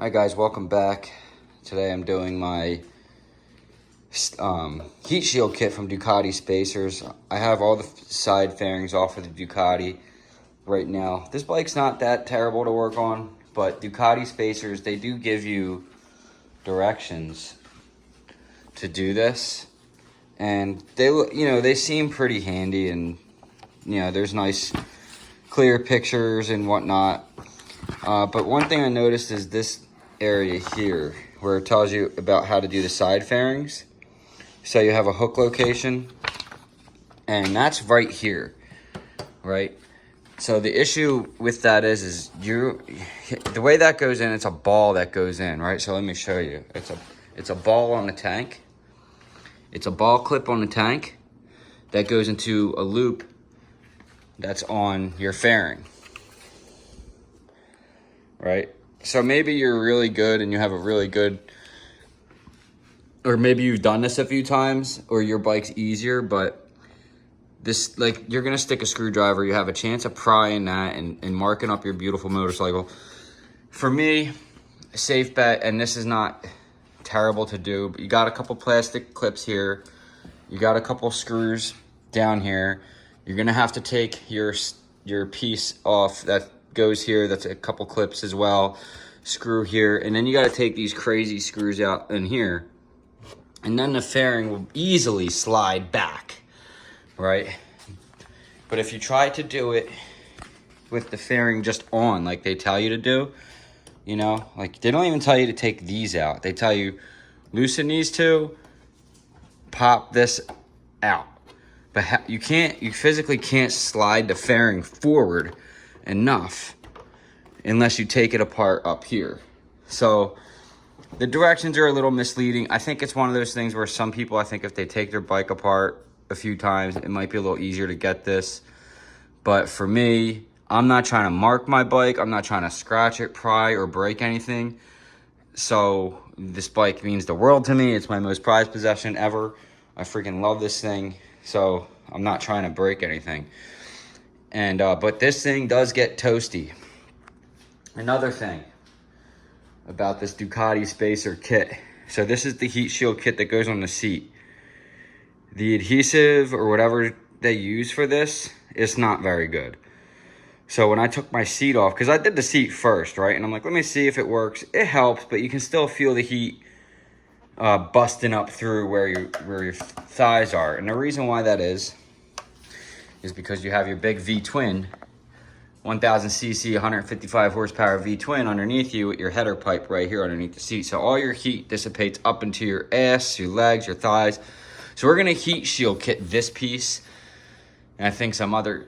Hi guys, welcome back. Today I'm doing my heat shield kit from Ducati Spacers. I have all the side fairings off of the Ducati right now. This bike's not that terrible to work on, but Ducati Spacers, they do give you directions to do this. And they seem pretty handy, and there's nice clear pictures and whatnot. But one thing I noticed is this area here where it tells you about how to do the side fairings. So you have a hook location, and that's right here, right? So the issue with that is the way that goes in, it's a ball that goes in, right? So let me show you. It's a ball on the tank. It's a ball clip on the tank that goes into a loop that's on your fairing, right? So maybe you're really good and you have a really good, or maybe you've done this a few times or your bike's easier, but this, like, you're gonna stick a screwdriver, you have a chance of prying that and marking up your beautiful motorcycle. For me, a safe bet, and this is not terrible to do, but you got a couple plastic clips here, you got a couple screws down here. You're gonna have to take your piece off that goes here. That's a couple clips as well. Screw here, and then you got to take these crazy screws out in here, and then the fairing will easily slide back, right? But if you try to do it with the fairing just on, like they tell you to do, like they don't even tell you to take these out. They tell you loosen these two, pop this out. But you physically can't slide the fairing forward enough unless you take it apart up here. So the directions are a little misleading. I think it's one of those things where some people, I think if they take their bike apart a few times, it might be a little easier to get this. But for me, I'm not trying to mark my bike. I'm not trying to scratch it, pry, or break anything. So this bike means the world to me. It's my most prized possession ever. I freaking love this thing. So I'm not trying to break anything. And but this thing does get toasty. Another thing about this Ducati Spacer kit. So this is the heat shield kit that goes on the seat. The adhesive or whatever they use for this is not very good. So when I took my seat off, because I did the seat first, right? And I'm like, let me see if it works. It helps, but you can still feel the heat busting up through where your thighs are. And the reason why that is because you have your big V-twin, 1000cc, 155 horsepower V-twin underneath you with your header pipe right here underneath the seat. So all your heat dissipates up into your ass, your legs, your thighs. So we're gonna heat shield kit this piece, and I think some other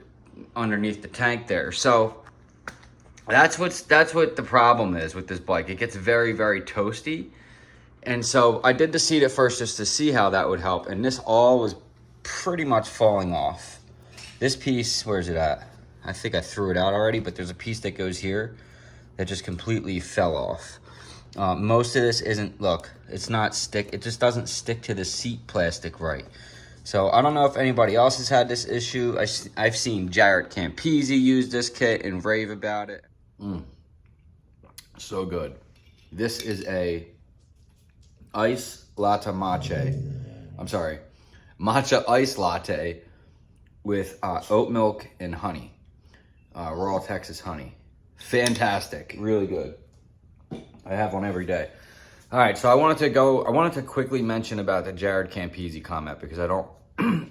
underneath the tank there. So that's what the problem is with this bike. It gets very, very toasty. And so I did the seat at first just to see how that would help. And this all was pretty much falling off. This piece, where's it at? I think I threw it out already, but there's a piece that goes here that just completely fell off. Most of this isn't, look, it's not stick. It just doesn't stick to the seat plastic right. So I don't know if anybody else has had this issue. I've seen Jared Campese use this kit and rave about it. So good. This is a ice latte matcha. I'm sorry, matcha ice latte with oat milk and honey, raw Texas honey. Fantastic, really good. I have one every day. All right, so I wanted to quickly mention about the Jared Campese comment, because I don't,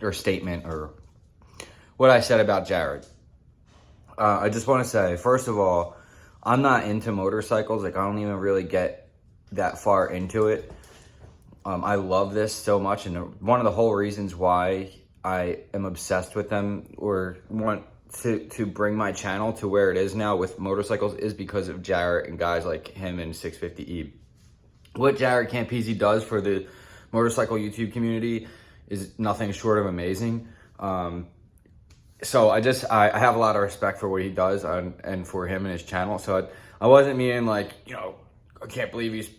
or statement, or what I said about Jared. I just want to say, first of all, I'm not into motorcycles. Like, I don't even really get that far into it. I love this so much, and one of the whole reasons why I am obsessed with them or want to bring my channel to where it is now with motorcycles is because of Jared and guys like him and 650E. What Jared Campese does for the motorcycle YouTube community is nothing short of amazing. So I have a lot of respect for what he does and for him and his channel. So I wasn't meaning like, I can't believe he's,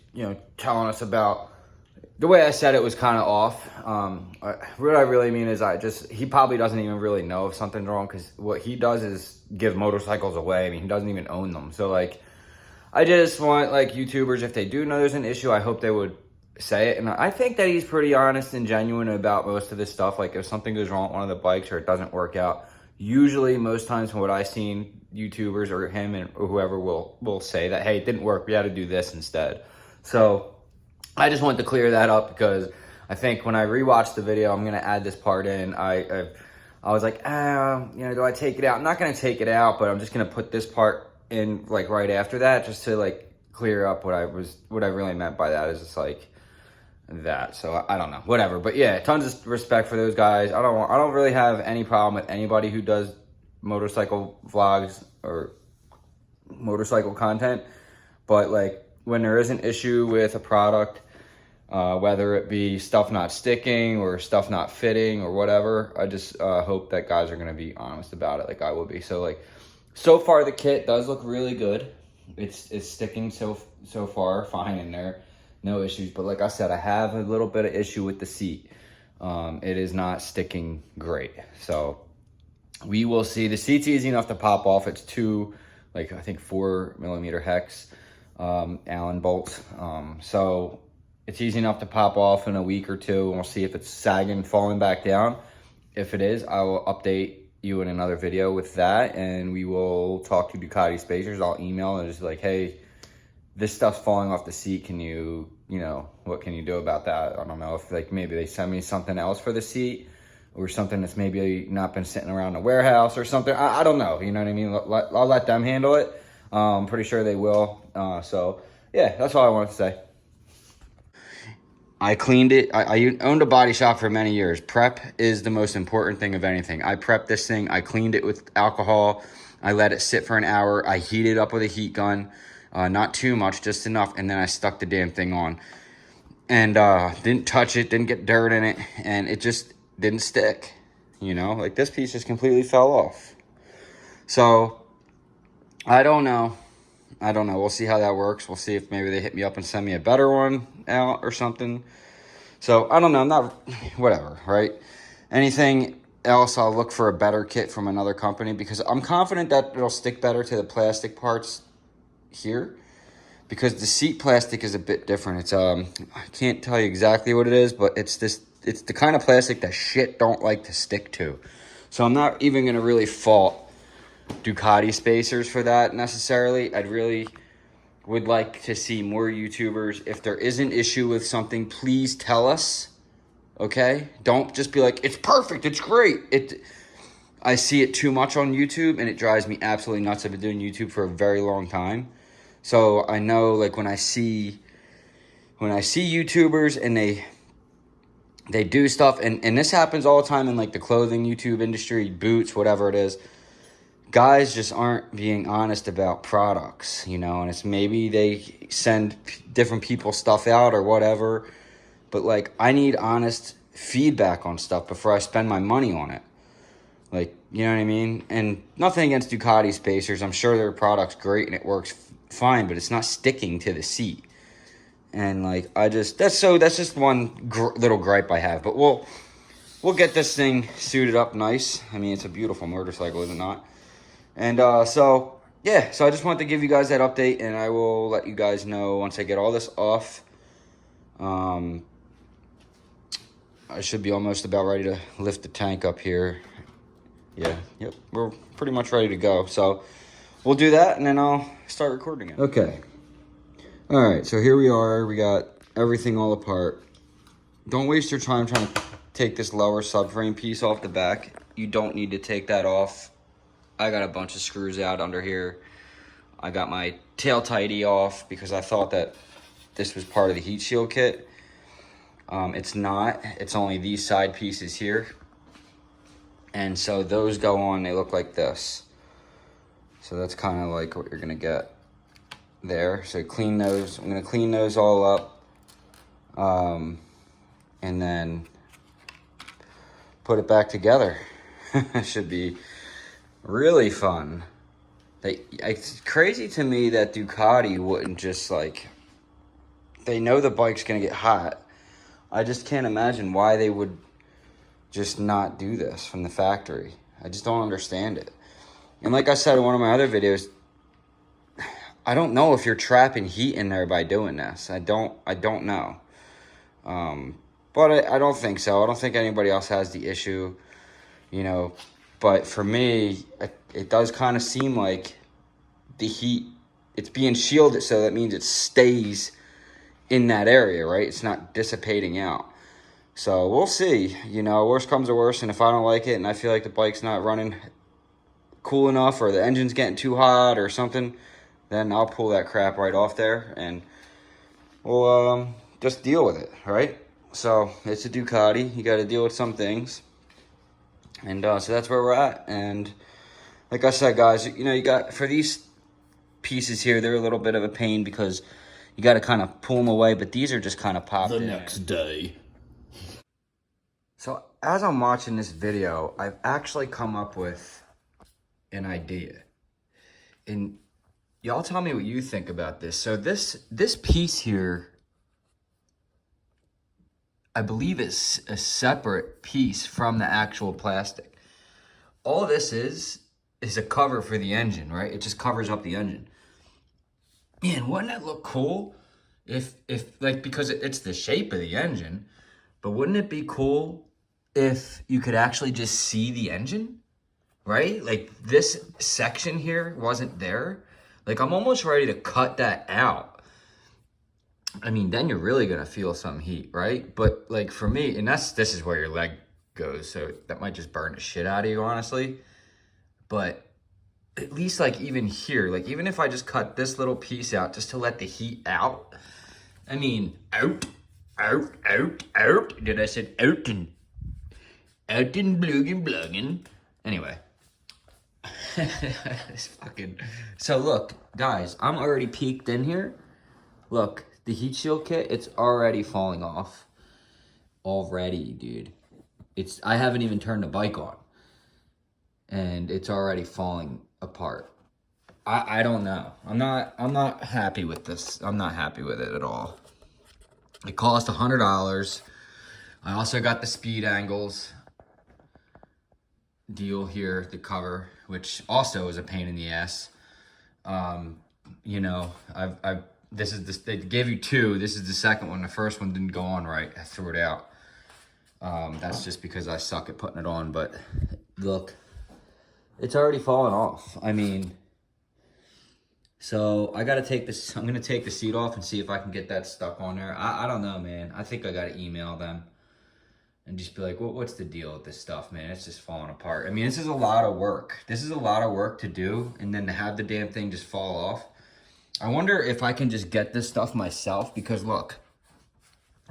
telling us about. The way I said it was kind of off. What I really mean is he probably doesn't even really know if something's wrong, because what he does is give motorcycles away. I mean, he doesn't even own them. So like, I just want, like, YouTubers, if they do know there's an issue, I hope they would say it. And I think that he's pretty honest and genuine about most of this stuff. Like, if something goes wrong with one of the bikes or it doesn't work out, usually most times from what I've seen, YouTubers or him or whoever will say that, hey, it didn't work, we had to do this instead. So I just wanted to clear that up, because I think when I rewatched the video, I'm gonna add this part in. I was like, you know, do I take it out? I'm not gonna take it out, but I'm just gonna put this part in, like, right after that, just to, like, clear up what I really meant by that. Is just like that. So I don't know, whatever. But yeah, tons of respect for those guys. I don't really have any problem with anybody who does motorcycle vlogs or motorcycle content, but like when there is an issue with a product, whether it be stuff not sticking or stuff not fitting or whatever, I just hope that guys are going to be honest about it, like I will be. So like, so far the kit does look really good. It's sticking so far fine in there, no issues. But like I said, I have a little bit of issue with the seat. It is not sticking great. So we will see. The seat's easy enough to pop off. It's two, like I think 4mm hex Allen bolts. So it's easy enough to pop off in a week or two, and we'll see if it's sagging, falling back down. If it is, I will update you in another video with that, and we will talk to Ducati Spacers. I'll email and just like, hey, this stuff's falling off the seat. Can you know, what can you do about that? I don't know if like maybe they send me something else for the seat, or something that's maybe not been sitting around the warehouse or something. I don't know, you know what I mean? I'll let them handle it. I'm pretty sure they will. So yeah, that's all I wanted to say. I cleaned it. I owned a body shop for many years. Prep is the most important thing of anything. I prepped this thing. I cleaned it with alcohol. I let it sit for an hour. I heated it up with a heat gun. Not too much, just enough. And then I stuck the damn thing on. And didn't touch it, didn't get dirt in it. And it just didn't stick. You know, like this piece just completely fell off. So, I don't know. We'll see how that works. We'll see if maybe they hit me up and send me a better one out or something. So, I don't know. I'm not, whatever, right? Anything else, I'll look for a better kit from another company, because I'm confident that it'll stick better to the plastic parts here, because the seat plastic is a bit different. It's, I can't tell you exactly what it is, but it's the kind of plastic that shit don't like to stick to. So, I'm not even going to really fault Ducati Spacers for that necessarily. I'd really would like to see more YouTubers. If there is an issue with something, please tell us, okay? Don't just be like, it's perfect, it's great. I see it too much on YouTube, and it drives me absolutely nuts. I've been doing YouTube for a very long time. So I know, like, when I see YouTubers and they do stuff, and this happens all the time in, like, the clothing YouTube industry, boots, whatever it is, guys just aren't being honest about products, you know, and it's maybe they send different people stuff out or whatever, but like, I need honest feedback on stuff before I spend my money on it. Like, you know what I mean? And nothing against Ducati Spacers. I'm sure their product's great and it works fine, but it's not sticking to the seat. And like, that's just one little gripe I have, but we'll get this thing suited up nice. I mean, it's a beautiful motorcycle, is it not? And so, yeah, so I just wanted to give you guys that update, and I will let you guys know once I get all this off. I should be almost about ready to lift the tank up here. Yeah, yep, we're pretty much ready to go. So we'll do that, and then I'll start recording it. Okay. All right, so here we are. We got everything all apart. Don't waste your time trying to take this lower subframe piece off the back. You don't need to take that off. I got a bunch of screws out under here. I got my tail tidy off because I thought that this was part of the heat shield kit. It's not. It's only these side pieces here. And so those go on, they look like this. So that's kind of like what you're gonna get there. So clean those. I'm gonna clean those all up. And then put it back together. It should be really fun. It's crazy to me that Ducati wouldn't just like, they know the bike's gonna get hot. I just can't imagine why they would just not do this from the factory. I just don't understand it. And like I said in one of my other videos, I don't know if you're trapping heat in there by doing this. I don't know. But I don't think so. I don't think anybody else has the issue, you know. But for me, it does kind of seem like the heat, it's being shielded, so that means it stays in that area, right? It's not dissipating out. So we'll see. You know, worst comes to worst, and if I don't like it and I feel like the bike's not running cool enough or the engine's getting too hot or something, then I'll pull that crap right off there and we'll just deal with it, right? So it's a Ducati. You got to deal with some things. And so that's where we're at. And like I said, guys, you know, you got, for these pieces here, they're a little bit of a pain because you got to kind of pull them away, but these are just kind of popped in. The next day. So as I'm watching this video, I've actually come up with an idea. And y'all tell me what you think about this. So this piece here, I believe it's a separate piece from the actual plastic. All this is a cover for the engine, right? It just covers up the engine. Man, wouldn't that look cool if like, because it's the shape of the engine, but wouldn't it be cool if you could actually just see the engine, right? Like this section here wasn't there. Like I'm almost ready to cut that out. I mean, then you're really gonna feel some heat, right? But like for me, and this is where your leg goes, so that might just burn the shit out of you, honestly. But at least like even here, like even if I just cut this little piece out just to let the heat out, I mean, out. Did I say out and bluggin'. Anyway. It's fucking, so look, guys, I'm already peeked in here. Look, the heat shield kit, it's already falling off. Already, dude. I haven't even turned the bike on. And it's already falling apart. I don't know. I'm not happy with this. I'm not happy with it at all. It cost $100. I also got the speed angles deal here, the cover, which also is a pain in the ass. You know, they gave you two. This is the second one. The first one didn't go on right. I threw it out. That's just because I suck at putting it on, but look, it's already fallen off. I mean, so I gotta take this, I'm gonna take the seat off and see if I can get that stuck on there. I don't know, man. I think I gotta email them and just be like, what's the deal with this stuff, man? It's just falling apart. I mean, this is a lot of work. This is a lot of work to do, and then to have the damn thing just fall off. I wonder if I can just get this stuff myself, because look,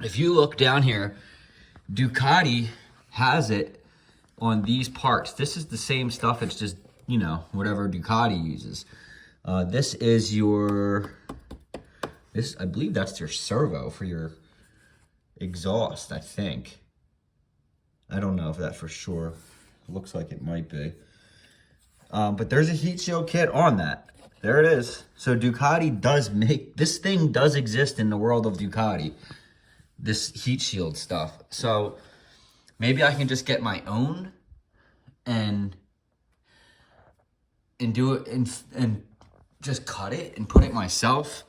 if you look down here, Ducati has it on these parts. This is the same stuff, it's just, you know, whatever Ducati uses. This is your, I believe that's your servo for your exhaust, I think. I don't know if that for sure. It looks like it might be. But there's a heat shield kit on that. There it is. So Ducati does make, this thing does exist in the world of Ducati. This heat shield stuff. So maybe I can just get my own and do it and just cut it and put it myself,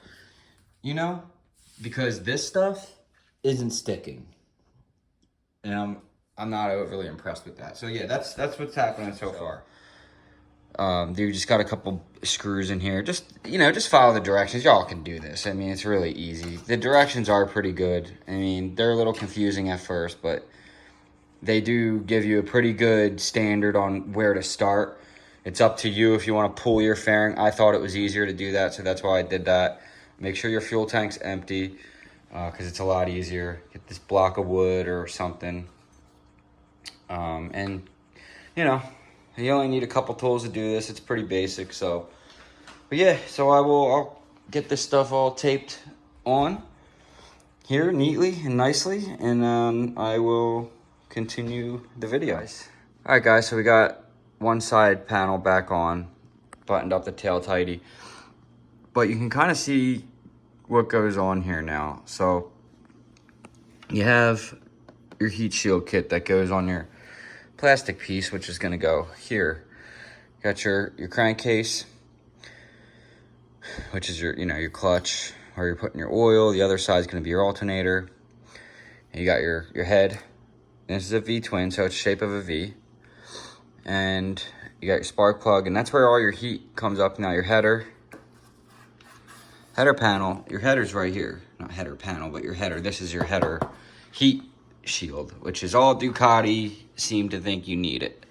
you know? Because this stuff isn't sticking. And I'm not overly impressed with that. So yeah, that's what's happening so far. You just got a couple screws in here. Just, you know, just follow the directions. Y'all can do this. I mean, it's really easy. The directions are pretty good. I mean, they're a little confusing at first, but they do give you a pretty good standard on where to start. It's up to you if you want to pull your fairing. I thought it was easier to do that, so that's why I did that. Make sure your fuel tank's empty, because it's a lot easier. Get this block of wood or something. And, you know, you only need a couple tools to do this. It's pretty basic, so. But yeah, so I'll get this stuff all taped on here neatly and nicely, and I will continue the videos. All right, guys, so we got one side panel back on, buttoned up the tail tighty, but you can kind of see what goes on here now. So you have your heat shield kit that goes on your plastic piece, which is going to go here. Got your crankcase. which is your, you know, your clutch, where you're putting your oil. The other side is going to be your alternator. And you got your head. This is a V-twin, so it's shape of a V. And you got your spark plug, and that's where all your heat comes up. Now your header panel, your header's right here. Not header panel, but your header. This is your header heat shield, which is all Ducati seem to think you need it.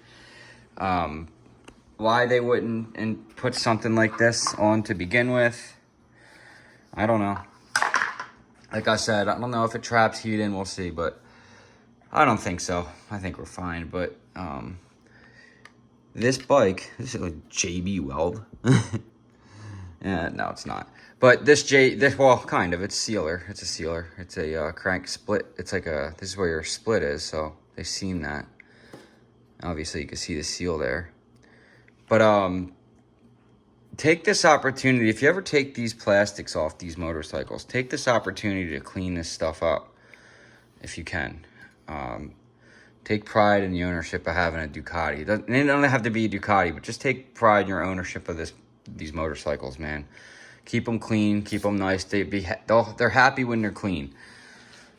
Why they wouldn't and put something like this on to begin with, I don't know. Like I said, I don't know if it traps heat in, we'll see, but I don't think so. I think we're fine, but this bike, this is like JB Weld. Yeah, no, it's not. But this well, kind of, it's sealer. It's a sealer. It's a crank split. It's like a, this is where your split is, so they've seen that. Obviously, you can see the seal there. But take this opportunity. If you ever take these plastics off these motorcycles, take this opportunity to clean this stuff up if you can. Take pride in the ownership of having a Ducati. It doesn't have to be a Ducati, but just take pride in your ownership of these motorcycles, man. Keep them clean, keep them nice. They're happy when they're clean.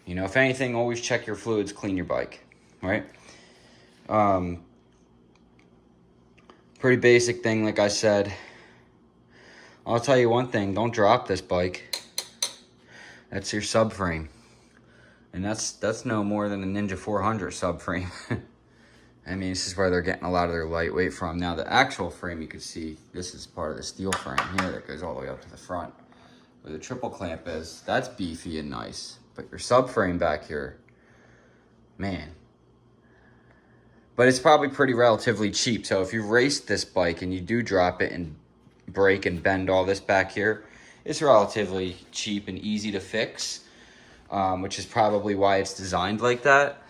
You know, if anything, always check your fluids, clean your bike, right? Pretty basic thing, like I said. I'll tell you one thing, don't drop this bike. That's your subframe. And that's no more than a Ninja400 subframe. I mean, this is where they're getting a lot of their lightweight from. Now, the actual frame, you can see, this is part of the steel frame here that goes all the way up to the front. Where the triple clamp is, that's beefy and nice. But your subframe back here, man. But it's probably pretty relatively cheap. So if you race this bike and you do drop it and break and bend all this back here, it's relatively cheap and easy to fix. Which is probably why it's designed like that.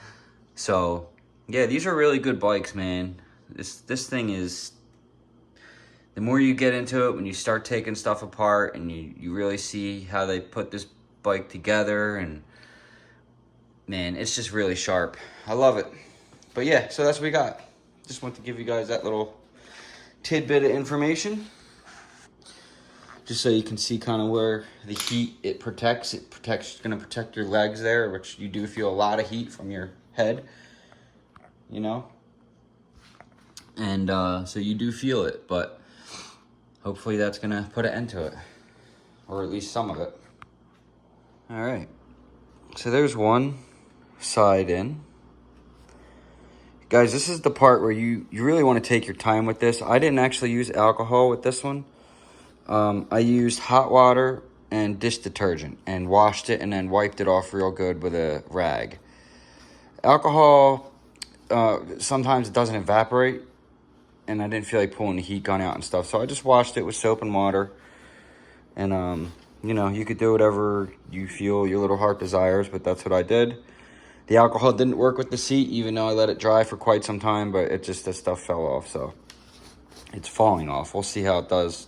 So, yeah, these are really good bikes, man. This thing is, the more you get into it, when you start taking stuff apart and you really see how they put this bike together, and man, it's just really sharp. I love it. But yeah, so that's what we got. Just want to give you guys that little tidbit of information. Just so you can see kind of where the heat it protects. It's going to protect your legs there, which you do feel a lot of heat from your head, you know. And so you do feel it, but hopefully that's going to put an end to it, or at least some of it. All right, so there's one side in. Guys, this is the part where you really want to take your time with this. I didn't actually use alcohol with this one. I used hot water and dish detergent and washed it and then wiped it off real good with a rag. Alcohol, sometimes it doesn't evaporate, and I didn't feel like pulling the heat gun out and stuff, so I just washed it with soap and water. And, you know, you could do whatever you feel your little heart desires, but that's what I did. The alcohol didn't work with the seat, even though I let it dry for quite some time, but it just, this stuff fell off, so it's falling off. We'll see how it does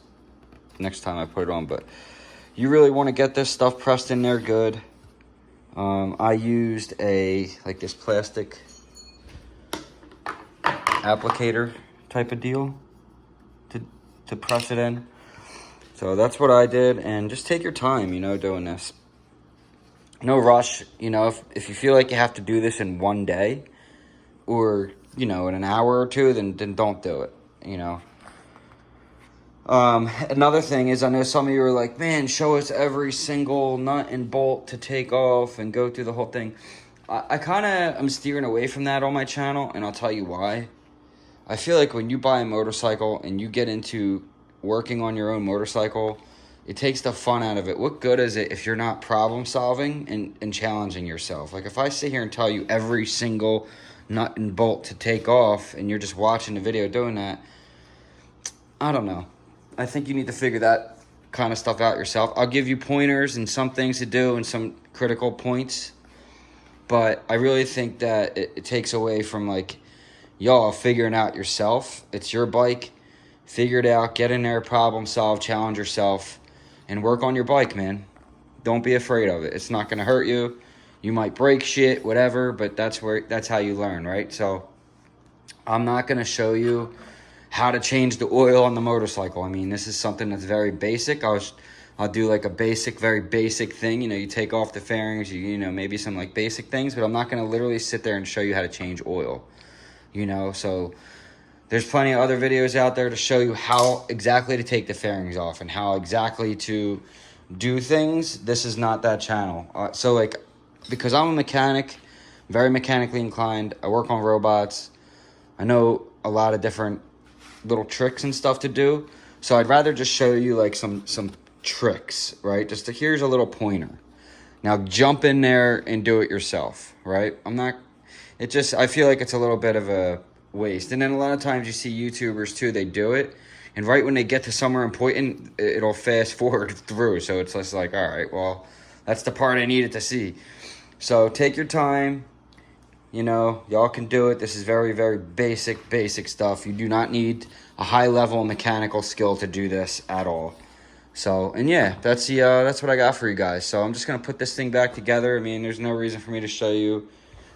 next time I put it on, but you really want to get this stuff pressed in there good. I used like this plastic applicator type of deal to press it in. So that's what I did, and just take your time, you know, doing this. No rush, you know. If you feel like you have to do this in one day, or, you know, in an hour or two, then don't do it, you know. Another thing is, I know some of you are like, man, show us every single nut and bolt to take off and go through the whole thing. I kind of am steering away from that on my channel, and I'll tell you why. I feel like when you buy a motorcycle and you get into working on your own motorcycle, it takes the fun out of it. What good is it if you're not problem solving and challenging yourself? Like, if I sit here and tell you every single nut and bolt to take off and you're just watching the video doing that, I don't know. I think you need to figure that kind of stuff out yourself. I'll give you pointers and some things to do and some critical points, but I really think that it takes away from, like, y'all figuring out yourself. It's your bike. Figure it out. Get in there, problem solve, challenge yourself, and work on your bike, man. Don't be afraid of it. It's not going to hurt you. You might break shit, whatever, but that's how you learn, right? So I'm not going to show you how to change the oil on the motorcycle. I mean, this is something that's very basic. I'll do like a basic, very basic thing. You know, you take off the fairings, you know, maybe some like basic things, but I'm not going to literally sit there and show you how to change oil, you know. So there's plenty of other videos out there to show you how exactly to take the fairings off and how exactly to do things. This is not that channel. So like, because I'm a mechanic, very mechanically inclined, I work on robots, I know a lot of different little tricks and stuff to do. So I'd rather just show you like some tricks, right? Just here's a little pointer. Now jump in there and do it yourself, right? I feel like it's a little bit of a waste. And then a lot of times you see YouTubers too, they do it, and right when they get to somewhere important, it'll fast forward through. So it's just like, all right, well, that's the part I needed to see. So take your time. You know, y'all can do it. This is very, very basic stuff. You do not need a high level mechanical skill to do this at all. So, and yeah, that's what I got for you guys. So I'm just gonna put this thing back together. I mean, there's no reason for me to show you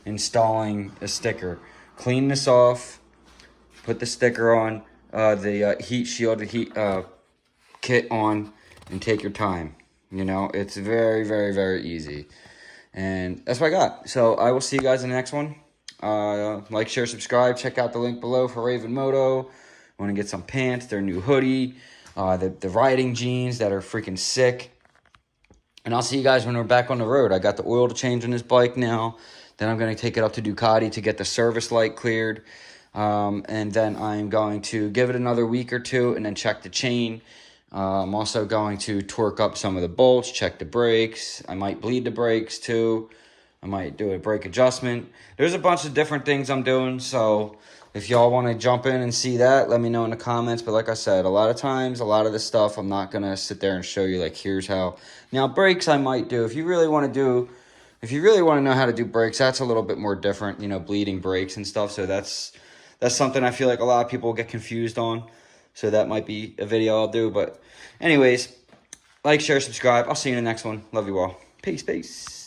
installing a sticker. Clean this off, put the sticker on, the heat shield, the heat kit on, and take your time. You know, it's very, very easy. And that's what I got. So I will see you guys in the next one. Like, share, subscribe. Check out the link below for Raven Moto. Want to get some pants, their new hoodie, the riding jeans that are freaking sick. And I'll see you guys when we're back on the road. I got the oil to change on this bike now. Then I'm going to take it up to Ducati to get the service light cleared. And then I'm going to give it another week or two and then check the chain. I'm also going to torque up some of the bolts, check the brakes. I might bleed the brakes too. I might do a brake adjustment. There's a bunch of different things I'm doing. So if y'all want to jump in and see that, let me know in the comments. But like I said, a lot of times, a lot of this stuff, I'm not going to sit there and show you like, here's how. Now brakes I might do. If you really want to know how to do brakes, that's a little bit more different, you know, bleeding brakes and stuff. So that's something I feel like a lot of people get confused on. So that might be a video I'll do. But anyways, like, share, subscribe. I'll see you in the next one. Love you all. Peace.